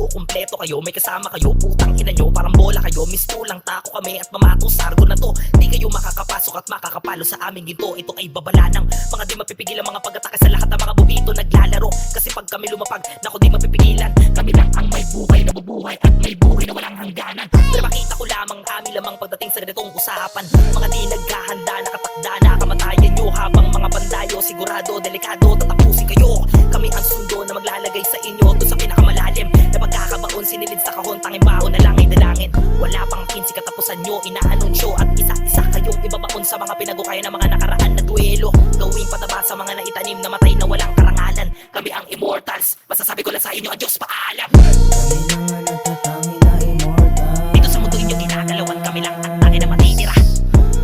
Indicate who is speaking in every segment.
Speaker 1: kayo, kumpleto kayo, may kasama kayo, putang ina nyo, parang bola kayo, misto lang tako kami at mamato sargo na to. Di kayo makakapasok at makakapalo sa aming ginto. Ito ay babala ng mga di mapipigil ang mga pag-atake sa lahat ng mga bubito naglalaro. Kasi pag kami lumapag, naku di mapipigilan. Kami lang ang may buhay na bubuhay at may buhay na walang hangganan. Pero makita ko lamang kami lamang pagdating sa ganitong usapan. Mga di naghahanda, nakatakda na kamatayan nyo. Habang mga bandayo, sigurado, delikado, tatapusin kayo. Kami ang sundo na maglalagay sa inyo doon sa pinakamalalim na pagkakabaon, sinilid sa kahon, tanging baon na lang ay dalangin. Wala pang 15 katapusan nyo, inaanunsyo at isa-isa kayong ibabaon sa mga pinagukaya ng mga nakaraan na duelo. Gawing pataba sa mga naitanim na matay na walang karangalan. Kami ang immortals, masasabi ko lang sa inyo, adios, paalam.
Speaker 2: Kami lang ang natatangi na immortal.
Speaker 1: Dito sa mundo inyo ginagalawan, kami lang ang tangi na matitira.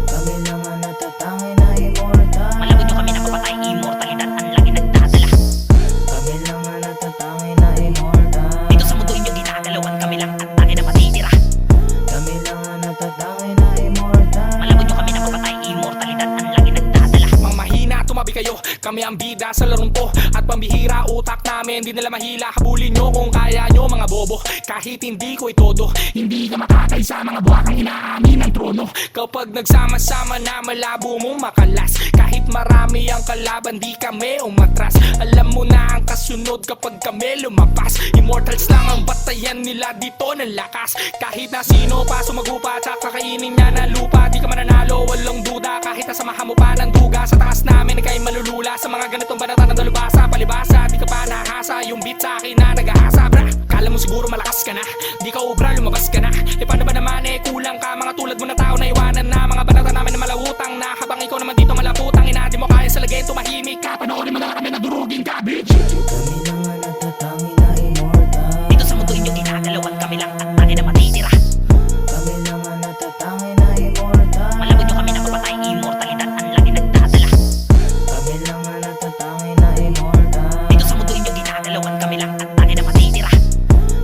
Speaker 2: Kami lang ang natatangi na immortal.
Speaker 1: Malawin nyo kami na papatay, immortalidad ang lagi nagdadala.
Speaker 2: Kami lang ang natatangi na immortal.
Speaker 1: Dito sa mundo inyo ginagalawan, kami lang ang tangi na matitira.
Speaker 2: Kami lang ang natatangi na immortal.
Speaker 1: Malawin nyo kami na papatay, immortalidad ang lagi nagdadala.
Speaker 3: Mang mahina, tumabi kayo, kami ang bida sa larong to. At pambihira, utak namin, di nila mahila. Habulin nyo kung kaya nyo mga bobo. Kahit hindi ko itodo, hindi ka makakay sa mga buwakang inaamin ng trono. Kapag nagsama-sama na malabo mong makalas. Kahit marami ang kalaban, di kami umatras. Alam mo na ang kasunod kapag kami lumabas. Immortals lang ang batayan nila dito ng lakas. Kahit na sino pa sumagupa at kakainin niya na lupa, di ka mananalo, walang duda. Kahit nasamahan mo pa ng duga, sa taas namin ika'y malulula. Sa mga ganitong banata na dalubasa, palibasa, di ka pa nahasa. Yung beat sa akin na nag-ahasa, bra. Kala mo siguro malakas ka na, di ka ubra, lumabas ka na. E paano ba naman kulang ka, mga tulad mo na tao na iwanan na. Mga banata namin na malawutang na, habang ikaw naman dito malaputang ina. Di mo kaya sa lagay, tumahimik ka, panoorin mo na kami na durugin ka, bitch.
Speaker 2: Kami lang ang natatangi na immortal.
Speaker 1: Dito sa mundo inyo ginagalawan, kami lang ang tangi na matitira.
Speaker 2: Kami lang ang natatangi na immortal.
Speaker 1: Malawin nyo kami na papatay, immortalidad ang lagi nagdadala.
Speaker 2: Kami lang ang natatangi na immortal.
Speaker 1: Dito sa mundo inyo ginagalawan, kami lang ang tangi na matitira.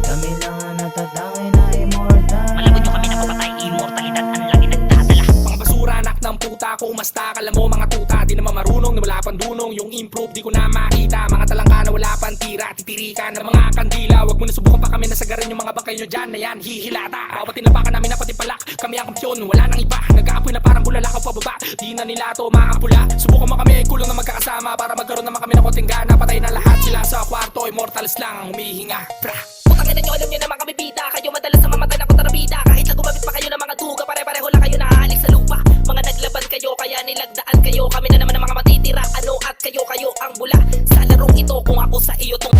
Speaker 2: Kami lang ang natatangi na immortal.
Speaker 1: Malawin nyo kami na papatay, immortalidad ang lagi nagdadala.
Speaker 3: Mga basura, anak ng puta, kumasta, kala mo mga tuta. Di naman marunong na wala pang dunong, yung improve di ko na makita. Mga talangka na wala pang tira, titirikan ng mga kandila. Wag mo na subukan pa kami, nasagarin yung mga bangkay nyo dyan na yan, hihilata. Bawat tinapakan namin na pati palak, kami ang kampyon, wala nang iba. Nag-aapoy na parang bulalakaw pababa, di na nila to maapula. Subukan mo kami, kulong na magkakasama, para magkaroon naman kami ng konting gana. Patay na lahat sila sa kwarto, immortals lang ang humihinga, pra.
Speaker 1: Putang ina nyo, alam nyo naman kami bida. Kayo madalas na mamatay na kontrabida. Kahit na gumamit pa kayo ng mga duga, pare-pareho lang kayo nahalik sa lupa. Mga naglaban kayo, kaya nilagdaan kayo. Kami na naman ang mga matitira, ano at kayo ang bula. Sa larong ito, kung ako sa iyo tong